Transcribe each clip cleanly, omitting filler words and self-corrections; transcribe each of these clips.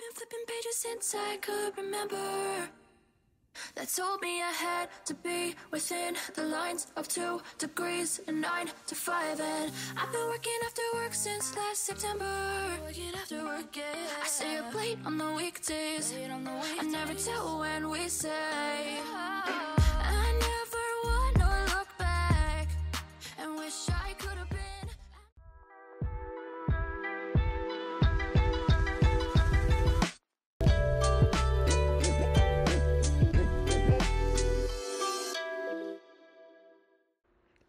been flipping pages since I could remember. That told me I had to be within the lines of 2 degrees and 9 to 5. And I've been working after work since last September. Working after work, yeah. I stay up late on the weekdays. I never tell when we say. I never wanna look back and wish I could have been.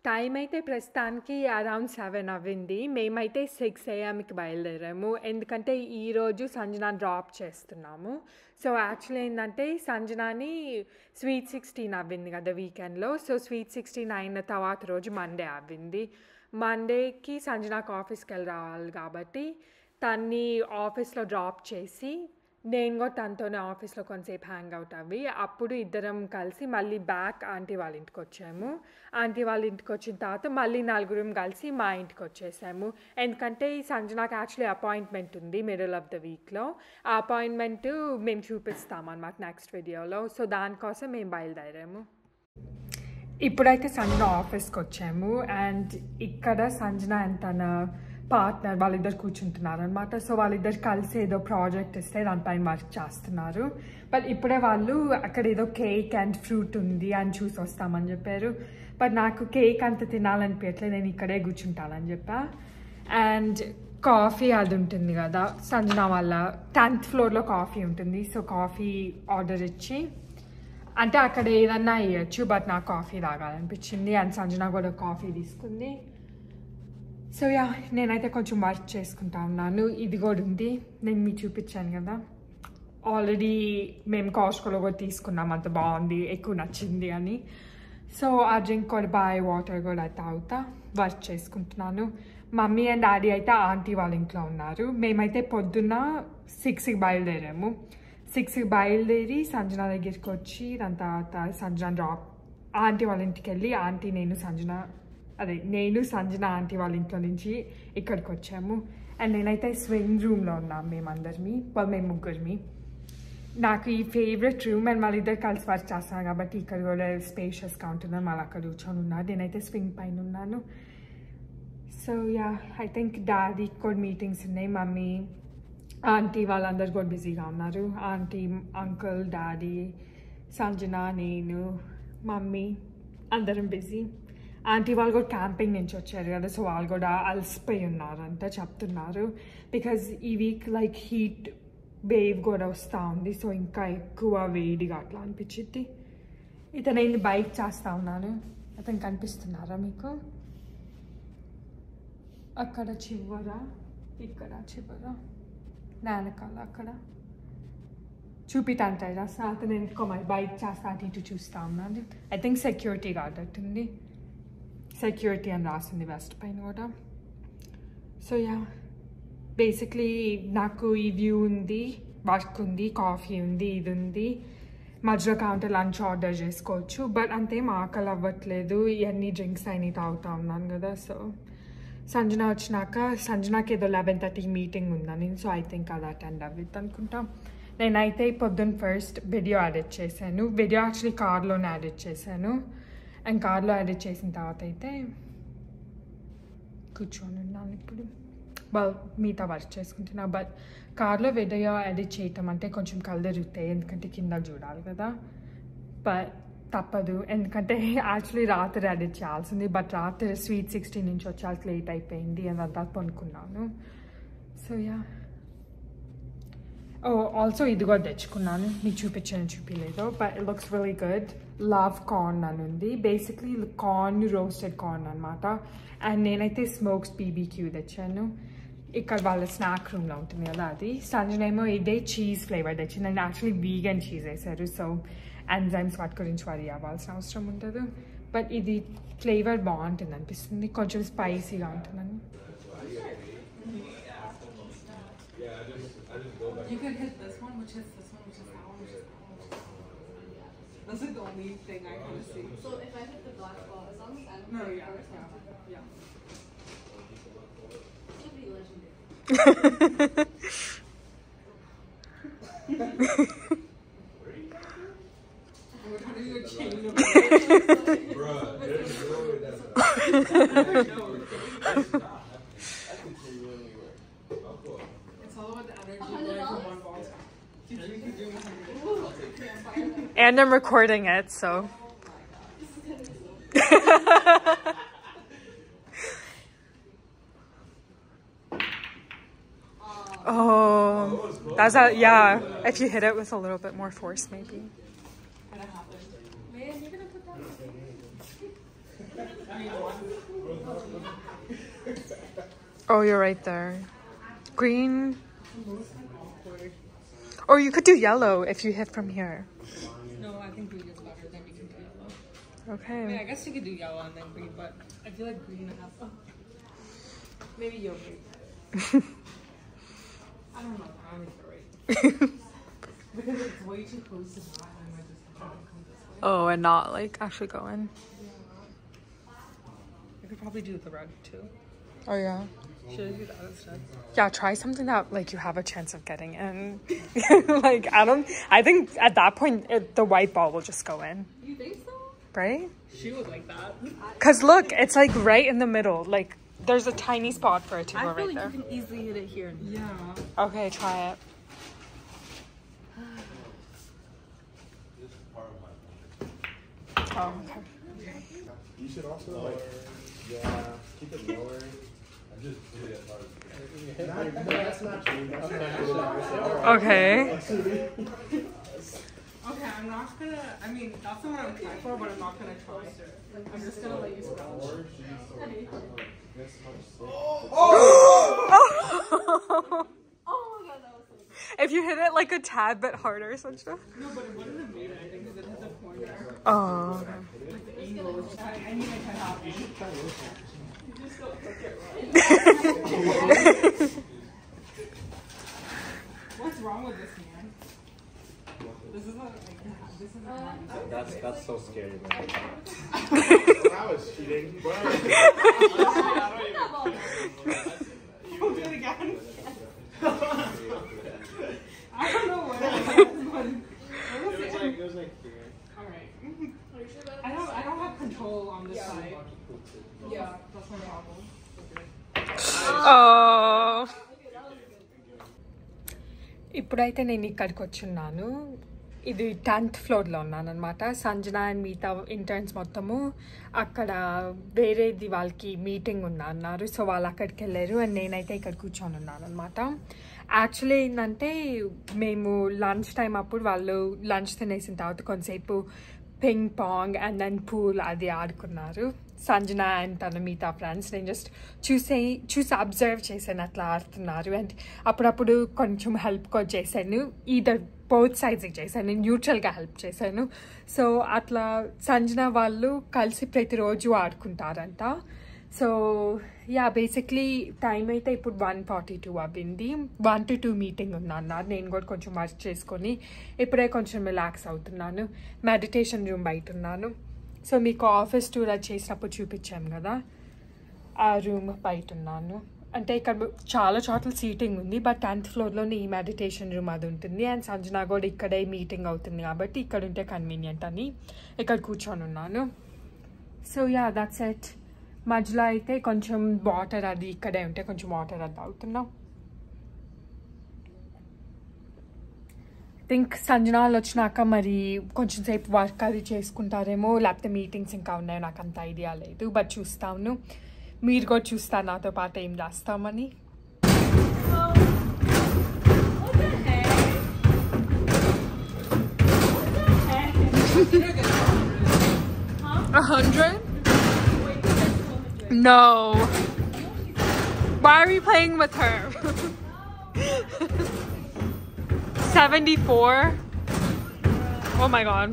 Time అయితే ప్రస్తుతానికి around 7 అవ్వింది. మేమైతే 6 AM బయలుదేరాము. ఎందుకంటే ఈరోజు సంజనాని drop చేస్తున్నాము. So actually ఏంటంటే సంజనాని sweet 16 అవ్వింది కదా వీకెండ్లో. సో స్వీట్ 16 అయిన తర్వాత రోజు మండే అవ్వింది. మండేకి సంజనాకు ఆఫీస్కి వెళ్ళి రావాలి కాబట్టి తన్ని ఆఫీస్లో డ్రాప్ చేసి నేను కూడా తనతోనే ఆఫీస్లో కొంతసేపు హ్యాంగ్ అవుట్ అవ్వి అప్పుడు ఇద్దరం కలిసి మళ్ళీ బ్యాక్ ఆంటీ వాళ్ళ ఇంటికి వచ్చాము. ఆంటీ వాళ్ళ ఇంటికి వచ్చిన తర్వాత మళ్ళీ నలుగురం కలిసి మా ఇంటికి వచ్చేసాము. ఎందుకంటే ఈ సంజనాకి యాక్చువల్లీ అపాయింట్మెంట్ ఉంది మిడిల్ ఆఫ్ ద వీక్లో. ఆ అపాయింట్మెంట్ మేము చూపిస్తాం అన్నమాట నెక్స్ట్ వీడియోలో. సో దానికోసం మేము బయలుదేరాము. ఇప్పుడైతే సంజన ఆఫీస్కి వచ్చాము అండ్ ఇక్కడ సంజన అండ్ తన పార్ట్నర్ వాళ్ళిద్దరు కూర్చుంటున్నారు అనమాట. సో వాళ్ళిద్దరు కలిసి ఏదో ప్రాజెక్ట్ ఇస్తే దానిపైన వర్క్ చేస్తున్నారు. బట్ ఇప్పుడే వాళ్ళు అక్కడ ఏదో కేక్ అండ్ ఫ్రూట్ ఉంది అని చూసి వస్తామని చెప్పారు. బట్ నాకు కేక్ అంత తినాలనిపించట్లేదు, నేను ఇక్కడే కూర్చుంటానని చెప్పా. అండ్ కాఫీ అది ఉంటుంది కదా సంజన వాళ్ళ 10th floorలో కాఫీ ఉంటుంది. సో కాఫీ ఆర్డర్ ఇచ్చి అంటే అక్కడ ఏదన్నా ఇవ్వచ్చు బట్ నాకు కాఫీ తాగాలనిపించింది అండ్ సంజన కూడా కాఫీ తీసుకుంది. సో యా నేనైతే కొంచెం వర్క్ చేసుకుంటా ఉన్నాను. ఇది కూడా ఉంది, నేను మీకు చూపించాను కదా ఆల్రెడీ మేము కాస్ట్కోలో కూడా తీసుకున్నాం, అంత బాగుంది, ఎక్కువ నచ్చింది అని. సో ఆ డ్రింక్ కూడా బాయ్ వాటర్ కూడా తాగుతా వర్క్ చేసుకుంటున్నాను. మమ్మీ అండ్ డాడీ అయితే ఆంటీ వాళ్ళ ఇంట్లో ఉన్నారు. మేమైతే పొద్దున్న 6కి బయలుదేరాము. 6కి బయలుదేరి సంజన దగ్గరికి వచ్చి దాని తర్వాత సంజన డ్రాప్ ఆంటీ వాళ్ళ ఇంటికి వెళ్ళి ఆంటీ నేను సంజన ఆంటీ వాళ్ళ ఇంట్లో నుంచి ఇక్కడికి వచ్చాము. అండ్ నేనైతే స్వింగ్ రూమ్లో ఉన్నాము మేము ముగ్గురిమి. నాకు ఈ ఫేవరెట్ రూమ్ అండ్ వాళ్ళిద్దరు కలిసి వర్క్ చేస్తాను కాబట్టి ఇక్కడ కూడా స్పేషియస్గా ఉంటున్నాను. వాళ్ళు అక్కడ కూర్చొని ఉన్నారు, నేనైతే స్వింగ్ పైన ఉన్నాను. సో యా ఐ థింక్ డాడీకి కూడా మీటింగ్స్ ఉన్నాయి. మమ్మీ ఆంటీ వాళ్ళందరూ కూడా బిజీగా ఉన్నారు. ఆంటీ అంకుల్ డాడీ సంజన నేను మమ్మీ అందరం బిజీ. ఆంటీ వాళ్ళు కూడా క్యాంపింగ్ నుంచి వచ్చారు కదా సో వాళ్ళు కూడా అలసిపోయి ఉన్నారంట చెప్తున్నారు. బికాజ్ ఈ వీక్ లైక్ హీట్ వేవ్ కూడా వస్తూ ఉంది. సో ఇంకా ఎక్కువ వేడిగా అట్లా అనిపించింది. నేను బైక్ చేస్తూ ఉన్నాను. అతను కనిపిస్తున్నారా మీకు? అక్కడ చివర ఇక్కడ చివర నానకాల అక్కడ చూపిటాంటాయి రాస్తా. అతను ఎందుకో మరి బైక్ చేస్తా అటు ఇటు చూస్తూ ఉన్నాను. ఐ థింక్ సెక్యూరిటీ గార్డ్ అట్టుంది, సెక్యూరిటీ అని రాసింది వెస్ట్ పైన కూడా. సో యా బేసిక్లీ నాకు ఈ వ్యూ ఉంది, వర్క్ ఉంది, కాఫీ ఉంది, ఇది ఉంది. మధ్యలో కావాలంటే లంచ్ ఆర్డర్ చేసుకోవచ్చు బట్ అంతేం ఆకలి అవ్వట్లేదు. ఇవన్నీ డ్రింక్స్ అయినా తాగుతూ ఉన్నాను కదా. సో సంజన వచ్చినాక సంజనాకి ఏదో 11:30 మీటింగ్ ఉందని సో ఐ థింక్ అది అటెండ్ అవ్వద్దు అనుకుంటా. నేనైతే పొద్దున్న ఫస్ట్ వీడియో ఎడిట్ చేశాను. వీడియో యాక్చువల్లీ కార్లోనే ఎడిట్ చేశాను. అండ్ కార్లో ఎడిట్ చేసిన తర్వాత అయితే కూర్చొని ఉన్నాను ఇప్పుడు. మీతో వర్క్ చేసుకుంటున్నా బట్ కార్లో వీడియో ఎడిట్ చేయటం అంటే కొంచెం కళ్ళు తిరుగుతాయి ఎందుకంటే కింద చూడాలి కదా. బట్ తప్పదు ఎందుకంటే యాక్చువల్లీ రాత్రి ఎడిట్ చేయాల్సింది బట్ రాత్రి స్వీట్ 16 నుంచి వచ్చాక లేట్ అయిపోయింది అదంతా పనుకున్నాను. సో యా ఆల్సో ఇది కూడా తెచ్చుకున్నాను, మీకు చూపించలేదు but it looks really good. Love corn అని ఉంది, బేసిక్లీ కార్న్ రోస్టెడ్ కార్న్ అనమాట. అండ్ నేనైతే స్మోక్స్ BBQ తెచ్చాను. ఇక్కడ వాళ్ళ స్నాక్ రూమ్లో ఉంటుంది కదా అది. సంజనేమో ఇదే చీజ్ ఫ్లేవర్ తెచ్చింది. అండ్ యాక్చువల్లీ వీగన్ చీజ్ వేశారు సో ఎంజైమ్స్ వాటి గురించి వరీ అవ్వాల్సిన అవసరం ఉండదు. బట్ ఇది ఫ్లేవర్ బాగుంటుంది అనిపిస్తుంది, కొంచెం స్పైసీగా ఉంటుందని. You could hit this one, which is this one, which is that one, which is that one, which is that one. That's like the only thing I kind of see. So if I hit the black ball, as long as I don't No, hit yeah, first, yeah. should be legendary. We're trying to do a chain of It's all about the energy going from one ball. Keep doing 100. And I'm recording it, so. Oh, that's a, yeah. If you hit it with a little bit more force, maybe. Man, you're gonna put that Oh, you're right there. Green. Or you could do yellow if you hit from here. No, I think green is better than you can do yellow. Okay. I mean, I guess you could do yellow and then green, but I feel like green has. Oh. Maybe you'll break that. I don't know. I don't think you're right. Because it's way too close to that, and I might just try to come this way. Oh, and not like actually go in. I could probably do the red too. Oh yeah. Should I do that instead? Yeah, try something that like you have a chance of getting in. Like I think at that point the white ball will just go in. You think so? Right? She would like that. Cause look, it's like right in the middle. Like there's a tiny spot for it to go right there. you can easily hit it here. Yeah. Okay, try it. Oh, okay. You should also like, yeah, keep it lower. I just did it hard. No, that's not true. That's not true. Okay. Okay, I'm not gonna. I mean, that's not what I'm trying for, but I'm not gonna try. I'm just gonna let you scratch. Oh my god, that was so good. If you hit it like a tad bit harder or some stuff. No, but it wouldn't have made it. I think because it hit the corner. Oh. Okay. Like the angle was just. I need to try happy. You just don't hook it right. What's wrong with this man? This is not like this is not. That's so scary, man. I was cheating. We'll do it again. I don't know what it was. It was like Alright. I don't have control on this side. Yeah, that's my problem. Oh. ఇప్పుడైతే నేను ఇక్కడికి వచ్చున్నాను. ఇది 10th ఫ్లోర్లో ఉన్నాను అనమాట. Sanjana and మిగతా interns మొత్తము అక్కడ వేరేది వాళ్ళకి మీటింగ్ ఉందా అన్నారు. సో వాళ్ళు అక్కడికి వెళ్ళారు అండ్ నేనైతే ఇక్కడ కూర్చొని ఉన్నాను అనమాట. యాక్చువల్లీ ఏంటంటే మేము లంచ్ టైం అప్పుడు వాళ్ళు లంచ్ తినేసిన తర్వాత కొంతసేపు ping pong and then pool అది ఆడుకున్నారు. సంజన అండ్ తన మిగతా ఫ్రెండ్స్ నేను జస్ట్ చూసి అబ్జర్వ్ చేశాను అట్లా ఆడుతున్నారు. అండ్ అప్పుడప్పుడు కొంచెం హెల్ప్ కూడా చేశాను. ఈదర్ బోత్ సైడ్స్కి చేశాను, నేను న్యూట్రల్గా హెల్ప్ చేశాను. సో అట్లా సంజన వాళ్ళు కలిసి ప్రతిరోజు ఆడుకుంటారంట. సో యా బేసిక్లీ టైం అయితే ఇప్పుడు 1:42 అవ్వింది. 1 to 2 మీటింగ్ ఉందన్నారు. నేను కూడా కొంచెం వర్క్ చేసుకొని ఇప్పుడే కొంచెం రిలాక్స్ అవుతున్నాను. మెడిటేషన్ రూమ్ బయట ఉన్నాను. సో మీకు ఆఫీస్ టూర్ అది చేసినప్పుడు చూపించాము కదా, ఆ రూమ్ బయట ఉన్నాను. అంటే ఇక్కడ చాలా చోట్ల సీటింగ్ ఉంది, బట్ 10th ఫ్లోర్లోనే ఈ మెడిటేషన్ రూమ్ అది ఉంటుంది. అండ్ సంజన కూడా ఇక్కడే మీటింగ్ అవుతుంది కాబట్టి ఇక్కడ ఉంటే కన్వీనియంట్ అని ఇక్కడ కూర్చొని ఉన్నాను. So yeah that's it. మధ్యలో అయితే కొంచెం వాటర్ అది ఇక్కడే ఉంటే కొంచెం వాటర్ అది తాగుతున్నాం. థింక్ సంజనాలు వచ్చినాక మరి కొంచెం సేపు వర్క్ అది చేసుకుంటారేమో, లేకపోతే మీటింగ్స్ ఇంకా ఉన్నాయో నాకు అంత ఐడియా లేదు. బట్ చూస్తాను, మీరు కూడా చూస్తారు నాతో పాటు ఏం రాస్తామని. $100? No. Why are we playing with her? 74? Oh my god.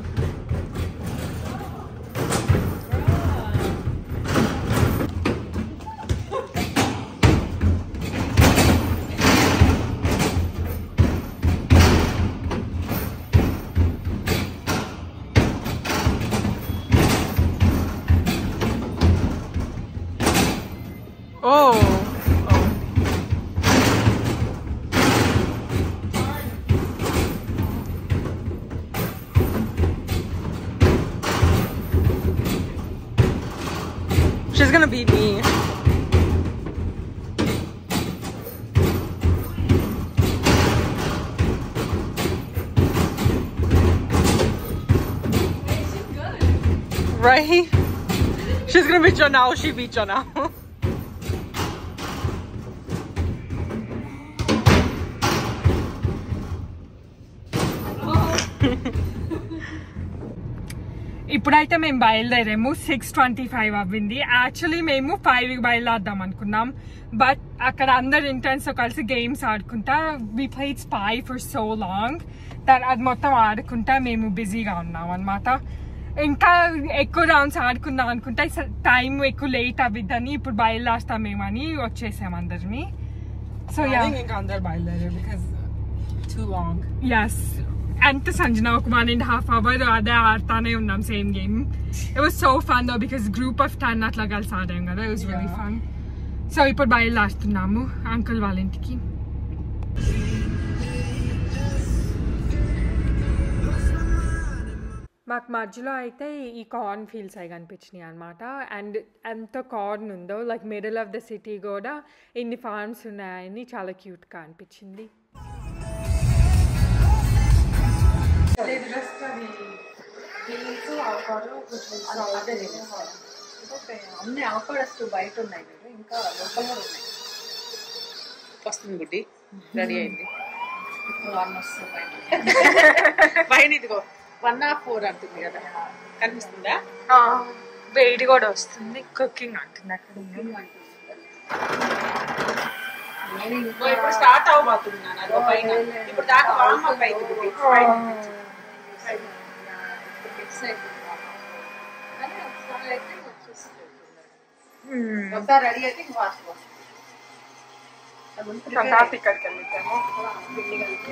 Oh. gonna beat me. Right? She's gonna beat Jonah. She beat Jonah. ఇప్పుడైతే మేము బయలుదేరాము 6:25 అవ్వింది. యాక్చువల్లీ మేము 5కి బయలుదేరదాం అనుకున్నాం. బట్ అక్కడ అందరు ఇంటర్న్స్ తో కలిసి గేమ్స్ ఆడుకుంటా we played spy for so long that అది మొత్తం ఆడుకుంటా మేము బిజీగా ఉన్నాం అనమాట. ఇంకా ఎక్కువ రౌండ్స్ ఆడుకుందాం అనుకుంటే టైం ఎక్కువ లేట్ అవ్విద్దని ఇప్పుడు బయలుదేస్తామేమని వచ్చేసాం అందరిని. సో ఇంకా అందరు బయలుదేరారు because too long. Yes. And Sanjana, 1.5 hours అదే ఆడుతానే ఉన్నాం same game. It was so fun though because group of 10 అట్లా కలిసి ఆడాం కదా. It was really fun. So ఇప్పుడు బయలుదేరుతున్నాము అంకుల్ వాళ్ళ ఇంటికి. మాకు మధ్యలో అయితే ఈ కార్న్ ఫీల్డ్స్ అవి కనిపించినాయి అనమాట. అండ్ ఎంత కార్న్ ఉందో like middle of the city కూడా ఇన్ని ఫార్మ్స్ ఉన్నాయని చాలా క్యూట్గా అనిపించింది. అన్ని అవకాడస్ బయట ఉన్నాయి కదా, ఇంకా లోపల కూడా ఉన్నాయి. వస్తుంది గుడ్డి రెడీ అయింది. ఇప్పుడు 1 వస్తుంది బయట. పైన ఇదిగో 1/4 అంటుంది కదా, కనిపిస్తుందా? వేడి కూడా వస్తుంది. కుకింగ్ అంటుంది అక్కడ. ఇప్పుడు స్టార్ట్ అవ్వబోతున్నాను అదిగో పైన. ఇప్పుడు దాకా వామ్ అప్ అయింది గుడ్డి. ఒకసారి రెడీ అయితే ఇంకా ఫాస్ట్ ఇక్కడికి వెళ్తాము. పిండి కలిపి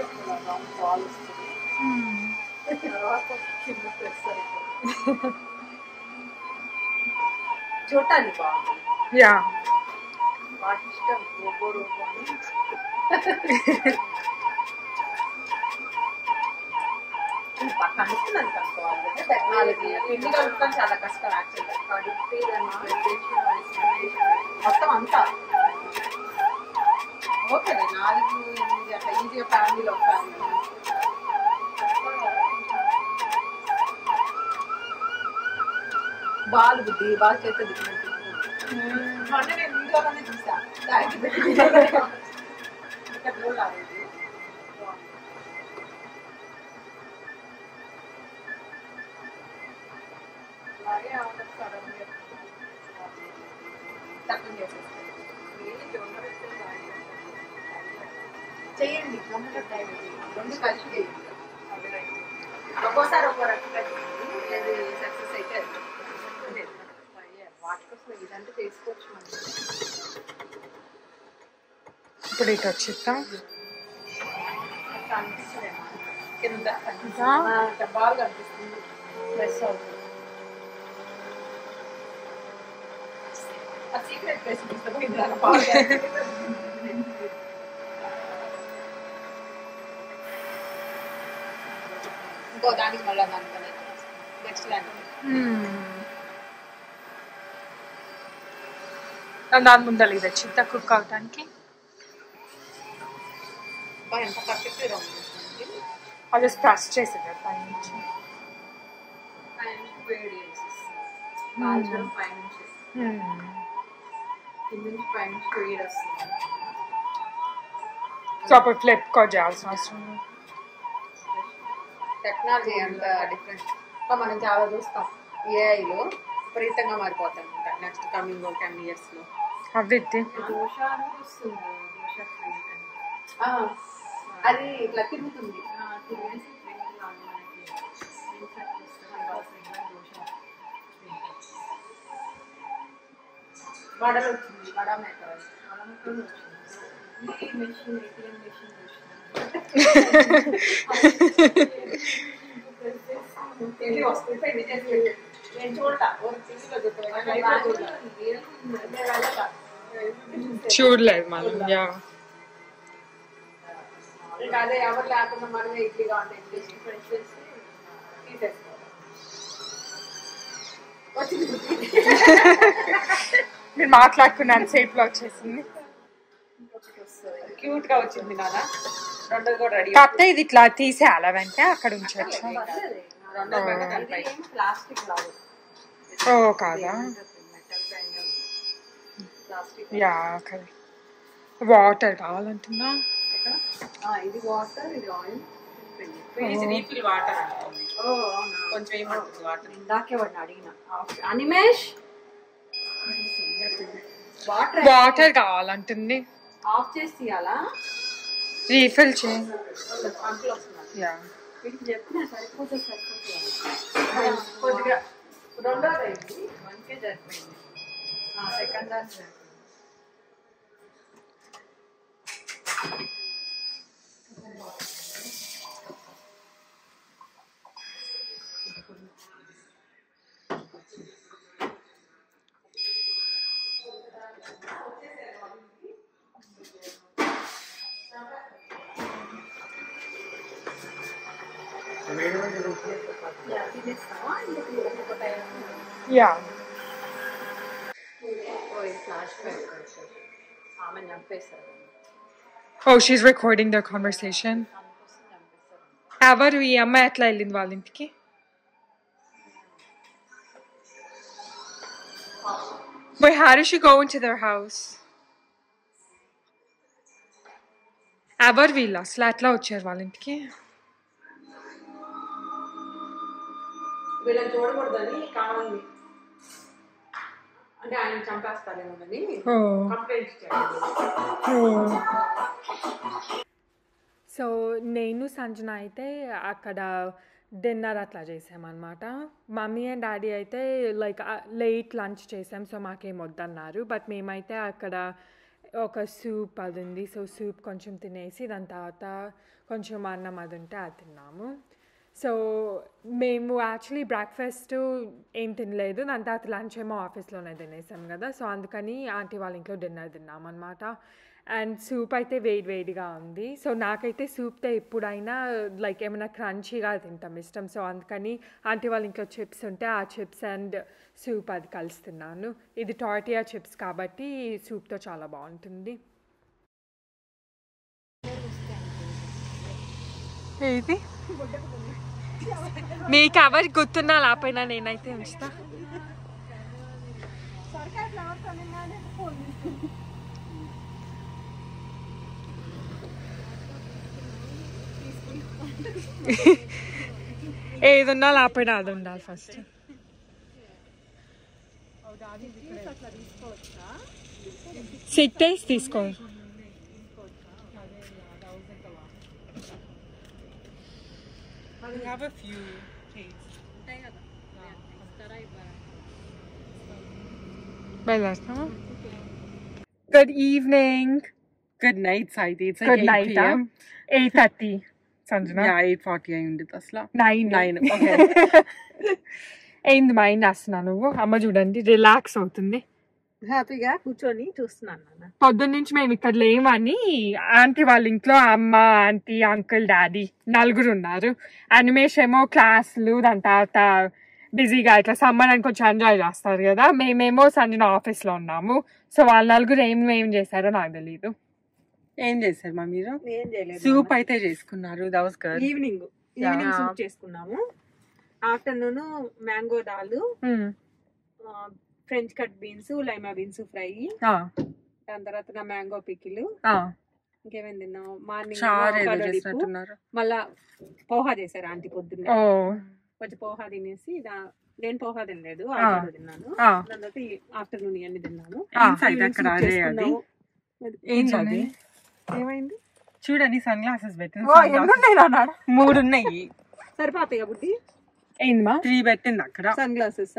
బాల్ వస్తుంది. తర్వాత చిన్న ప్రెస్ అయిపోతుంది. చూడటానికి బాగుంటుంది. యా వాటి ఇష్టం రోబో రోబో అని. కనుక్కున్నాను కనుక్కోవాలి కదా టెక్నాలజీ. పిండి కలుపుకొని చాలా కష్టం యాక్చువల్గా. మొత్తం అంతా ఓకే 4-8 అట్లా ఈజీగా ఫ్యామిలీలో ఒక ఫ్యామిలీ. బాల్ బుద్ధి బాగా చేస్తే దిగినట్టు మొన్న నేను వీడియోలోనే చూసా. దానికి చేయండి రెండు కలిసి చేయండి. ఒక్కోసారి ఒక్కో రకంగా చేయండి. సక్సెస్ అయితే వాటి కోసం ఇదంతా చేసుకోవచ్చు మనం. ఇప్పుడు ఇటు వచ్చిద్దాం. కనిపిస్తుందేమో కింద బాగా కనిపిస్తుంది. ప్రెస్ అవుతుంది. ఆ సీక్రెట్ ప్రెస్ తీసుకుపోయింది బాగా. ఇంకో దానికి మళ్ళీ దానికి నెక్స్ట్ లాంటి దాని ముందర ఇది వచ్చింది కుక్ అవడానికి. ఎంత పర్ఫెక్ట్ గా ఉంది. అది ప్రెస్ చేసేది పైనుంచి. వేడి పైనుంచి కింద నుంచి పైనుంచి వేడి వస్తుంది. సో అప్పుడు ఫ్లిప్ కూడా చేయాల్సిన అవసరం. టెక్నాలజీ అంత డిఫరెంట్. మనం చాలా చూస్తాం ఏఐలో విపరీతంగా మారిపోతాం నెక్స్ట్ కమింగ్ 10 years లో. అవిద్ది దోశ వస్తుంది. అది ఇట్లా తిరుగుతుంది. వడలు వచ్చింది. వడ మేకర్ ఈ మెషిన్ ATM మెషిన్ నేను చూడతా చూడలేదు మనం. యా అదే ఎవరు లేకుండా మనమే ఇడ్లీగా ఉంటాయి. ఫ్రెష్ చేసి తీసేసుకోవాలి. మీరు మాట్లాడుకున్నాను సేపులో వచ్చేసింది. క్యూట్ గా వచ్చింది నాన్న. రెండోది కూడా రెడీ. కాకపోతే ఇది ఇట్లా తీసేయాలి వెంటే అక్కడ ఉంచవచ్చు. ప్లాస్టిక్ లాగా. ఓ కాదా? యా కదా. వాటర్ కావాలంటున్నా. ఇది వాటర్, ఇది ఆయిల్. రీఫిల్ వాటర్ అనుకోండి. ఓ అవునా, కొంచెం ఏమంటుంది వాటర్. ఇందాకే వాడిని అడిగిన. అనిమేష్ వాటర్ కావాలంటుంది. ఆఫ్ చేసి తీయాలా? రీఫిల్ చేయి. అంకుల్ వస్తున్నారు. యా వీటికి చెప్పినా సరిపోతుంది. కొద్దిగా రెండోది అయింది, మనకే సరిపోయింది. సెకండ్ దాన్ని యా. ఫ్లాష్ బ్యాక్ ఆమె చంపేస్తారు. Oh, she's recording their conversation. ఎవరు ఈ అమ్మాయి ఎట్లా వెళ్ళింది వాళ్ళ ఇంటికి? Wait, how did she go into their house? ఎవరు వీళ్ళు అసలు ఎట్లా వచ్చారు వాళ్ళ ఇంటికి? వీళ్ళని చూడకూడదని కావాలి, అంటే ఆయన చంపేస్తారేమోనని కంప్లైంట్ ఇచ్చారు. సో నేను సంజన అయితే అక్కడ డిన్నర్ అట్లా చేసామన్నమాట. మమ్మీ అండ్ డాడీ అయితే లైక్ లేట్ లంచ్ చేసాం, సో మాకేం వద్దన్నారు. బట్ మేమైతే అక్కడ ఒక సూప్ అది ఉంది, సో సూప్ కొంచెం తినేసి దాని తర్వాత కొంచెం అన్నం అది ఉంటే అది తిన్నాము. సో మేము యాక్చువల్లీ బ్రేక్ఫాస్ట్ ఏం తినలేదు, దాని తర్వాత లంచ్ ఏమో ఆఫీస్లోనే తినేసాం కదా, సో అందుకని ఆంటీ వాళ్ళ ఇంట్లో డిన్నర్ తిన్నామన్నమాట. అండ్ సూప్ అయితే వేడిగా ఉంది. సో నాకైతే సూప్తో ఎప్పుడైనా లైక్ ఏమైనా క్రంచీగా తింటాం ఇష్టం, సో అందుకని ఆంటీ వాళ్ళ ఇంట్లో చిప్స్ ఉంటే ఆ చిప్స్ అండ్ సూప్ అది కలుస్తున్నాను. ఇది టార్టియా చిప్స్ కాబట్టి సూప్తో చాలా బాగుంటుంది. ఏది మీకు ఎవరు గుర్తున్నా లేకపోయినా నేనైతే ఉంచుతా. ఏదున్నా లేకపోయినా అది ఉండాలి ఫస్ట్. సిట్టేసి తీసుకో. We have a few cakes. Good evening. Good night, Saidi. It's like Good 8 night. p.m. 8:30. Sanjana. Yeah, 8:40 అయ్యింది అసలు. 9. Okay. ఏంది మైండ్ వేస్తున్నా నువ్వు? అమ్మ చూడండి రిలాక్స్ అవుతుంది. హ్యాపీగా కూర్చొని చూస్తున్నాను నాన్న. పొద్దున్న నుంచి మేము ఇక్కడ లేమని ఆంటీ వాళ్ళ ఇంట్లో అమ్మ, ఆంటీ, అంకుల్, డాడీ నలుగురు ఉన్నారు. అనిమేష్ ఏమో క్లాసులు దాని తర్వాత బిజీగా ఇట్లా సమ్మర్ అని కొంచెం ఎంజాయ్ చేస్తారు కదా, మేమేమో సంజన ఆఫీస్లో ఉన్నాము. సో వాళ్ళ నలుగురు ఏం చేశారో నాకు తెలీదు. ఏం చేశారు మా మీరు? ఏం చేయలేదు. సూప్ అయితే చేసుకున్నారు. That was good. Evening soup చేసుకున్నాము. Afternoon mango dal, French cut beans, lima beans fry, దాని తర్వాత మ్యాంగో పికిల్. ఇంకేమైంది తిన్నాము? మార్నింగ్ మళ్ళా పోహా చేశారు ఆంటీ పొద్దున్న. కొంచెం పోహా తినేసి నేను పోహా తినలేదు, ఆఫ్టర్నూన్ తిన్నాను. దాని తర్వాత ఆఫ్టర్నూన్ ఇవన్నీ తిన్నాను. ఏమైంది చూడండి, సన్ గ్లాసెస్ పెట్టింది. 3 ఉన్నాయి. సరిపోతాయి బుట్టి. ఏందమ్మా 3 పెట్టింది అక్కడ sunglasses.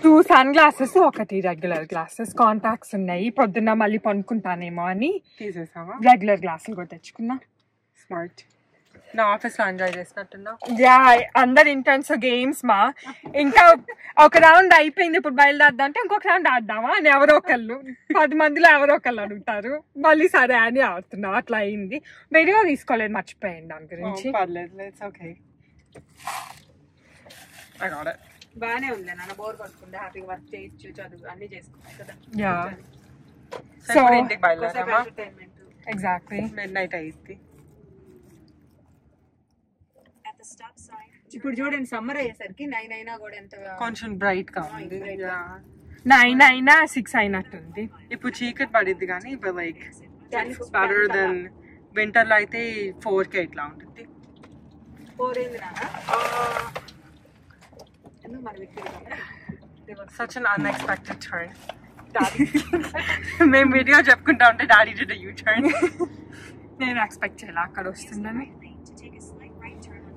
2 sunglasses, 1 regular glasses. Contacts ఉన్నాయి. పొద్దున్న మళ్ళీ పనుకుంటానేమో అని తీసేసావా? రెగ్యులర్ గ్లాసులు కూడా తెచ్చుకున్నా. స్మార్ట్. నా ఆఫీస్ లో ఎంజాయ్ చేసినట్టున్నా. యా, అందరు ఇంటర్న్స్ గేమ్స్ మా. ఇంకా ఒక రౌండ్ అయిపోయింది, ఇప్పుడు బయలుదేరద్దాం అంటే ఇంకొక రౌండ్ ఆడదామా అని ఎవరో ఒకళ్ళు 10 మందిలో ఎవరో ఒకళ్ళు అడుగుతారు. మళ్ళీ సరే అని ఆడుతున్నాం. అట్లా అయింది. వీడియో తీసుకోలేదు, మర్చిపోయింది దాని గురించి. పర్లేదు, it's okay. I got it. బాగానే ఉంది నాన్న, బోర్ కొట్టుకుంటే హ్యాపీగా వర్క్ చేయొచ్చు, చదువు అన్ని చేసుకుంటాయి కదా. సో ఇంటికి బయలుదేరామా? ఎంటర్టైన్మెంట్. ఎగ్జాక్ట్లీ మిడ్ నైట్ అయ్యింది. ఇప్పుడు చూడండి సమ్మర్ అయ్యేసరికి 9 అయినా కూడా ఎంత కొంచెం బ్రైట్ గా ఉంది. 9 అయినా 6 అయినట్టుంది. ఇప్పుడు చీకటి పడిద్ది కానీ లైక్ బెటర్ దెన్ వింటర్ లో అయితే 4K ఇట్లా ఉంటుంది. 4 ఏంది నాన్న? ఎందుకు మన Such an unexpected turn. మేము వీడియో చెప్పుకుంటా ఉంటే డాడీ డిడ్ a U-turn. నేను ఎక్స్పెక్ట్ చేయాలి అక్కడ వస్తుందని.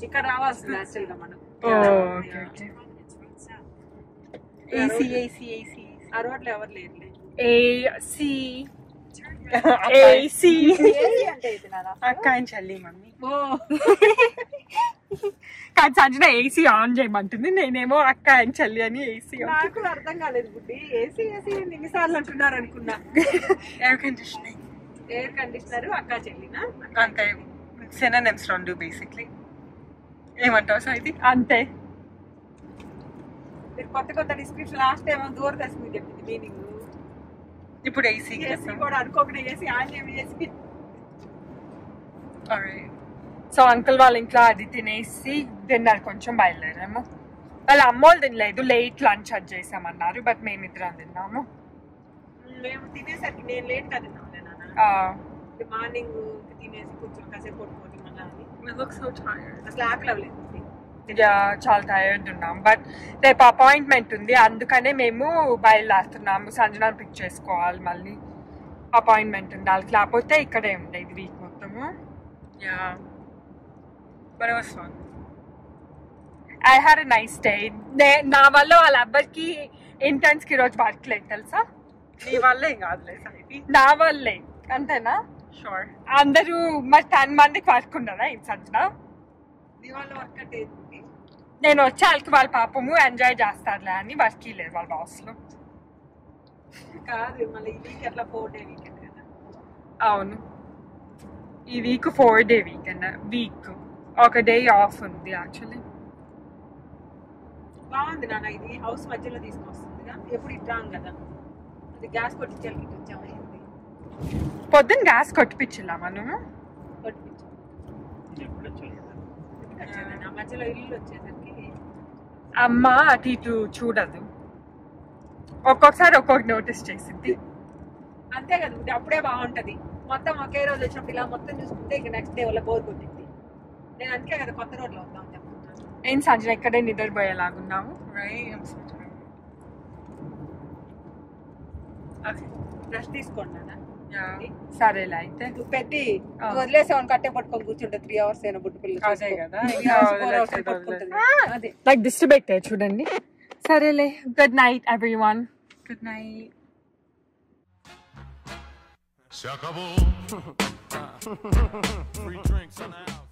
ఇక్కడ రావాల్సింది యాక్చువల్ గా మనం. AC ఆ రోడ్లో ఎవరు లేరులే. AC అంటే ఇది నాన్న. అక్క ఆయన చెల్లి మమ్మీ. కానీ సంజన ఏసీ ఆన్ చేయమంటుంది, నేనేమో అక్క ఆయన చెల్లి అని ఏసీ. నాకు కూడా అర్థం కాలేదు బుడ్డి, ఏసీ ఎన్నిసార్లు అంటున్నారు అనుకున్నా. ఎయిర్ కండిషనింగ్, ఎయిర్ కండిషనర్ అక్క చెల్లినా అంతే సినోనిమ్స్ రెండు బేసిక్లీ. ఏమంటావు సాయిది? అంతే. మీరు కొత్త డిస్క్రిప్షన్ లాస్ట్ టైం దూరదర్శన్ చెప్పింది మీనింగ్. ఇప్పుడు ఏసీ కూడా అనుకోకుండా ఏసీ ఆన్ చేసి. సో అంకుల్ వాళ్ళ ఇంట్లో అది తినేసి డిన్నర్ కొంచెం బయలుదేరాము. వాళ్ళ అమ్మోళ్ళు తినలేదు, లేట్ లంచ్ అది చేసామన్నారు, బట్ మేమిద్దరం తిన్నాము. మేము తినేసరికి నేను లేట్ గా తిన్నాంలే నాన్న. మార్నింగ్ తినేసి కొంచెం కాసేపు పడుకోని మళ్ళీ అసలు ఆకలి అవ్వలేదు. చాలా టైర్డ్ ఉన్నాం, బట్ రేపు అపాయింట్మెంట్ ఉంది, అందుకనే మేము బయలుదేరుతున్నాము. సంజనాన్ని పిక్ చేసుకోవాలి, మళ్ళీ అపాయింట్మెంట్ ఉంది వాళ్ళకి, లేకపోతే ఇక్కడే ఉండేది వీక్ మొత్తము. But it was fun. I had a nice day. నా వల్ల వాళ్ళ అబ్బాయికి ఇంటర్న్స్ కి రోజు వర్క్ లేదు తెలుసా. నీ వల్లే ఏం కాదులే సాయిది. నా వల్లే అంతేనా? షూర్. అందరూ మరి 10 మందికి వర్క్ ఉండదా ఏం సంజన? నీ వాళ్ళ వర్క్ అంటే నేను వచ్చే వాళ్ళకి వాళ్ళ పాపము ఎంజాయ్ చేస్తారులే అని వర్క్ లేదు వాళ్ళ బాస్ లో. కాదు మళ్ళీ ఈ వీక్ ఎట్లా 4 డే వీకెండ్ కదా. అవును, ఈ వీక్ 4 డే వీకెండ్. వీక్ ఒక డే ఆఫ్ ఉంది యాక్చువల్లీ. బాగుంది నాన్న, ఇది హౌస్ మధ్యలో తీసుకొస్తుందిగా. ఎప్పుడు ఇట్రాం కదా, అది గ్యాస్ కొట్టించాలి. ఇటు వచ్చామైంది పొద్దున్న గ్యాస్ కొట్టిపించిలా మనము. కొట్టిపించాం మధ్యలో ఇల్లు వచ్చేసరికి అమ్మ అటు ఇటు చూడదు, ఒక్కొక్కసారి ఒక్కొక్కటి నోటీస్ చేసింది. అంతే కదా, అప్పుడే బాగుంటది. మొత్తం ఒకే రోజు వచ్చినప్పుడు ఇలా మొత్తం చూసుకుంటే ఇక నెక్స్ట్ డే వల్ల బోర్ కొట్టింది. నేను అందుకే కదా కొత్త రోడ్లో వద్దాం చెప్తున్నాను. ఏం సంజన ఇక్కడే నిద్రపోయేలాగున్నావు? రెస్ట్ తీసుకోండి నాన్న. సరేలే అయితే. నువ్వు పెట్టి వదిలేసావు కట్టే పట్టుకొని కూర్చుంటే 3 hours అయినా బుట్టు పిల్లలు. అదే కదా, అదే లైక్ దిష్టి పెట్టే చూడండి. సరేలే, good night everyone. Good night. Se acabó. Free drinks in the house.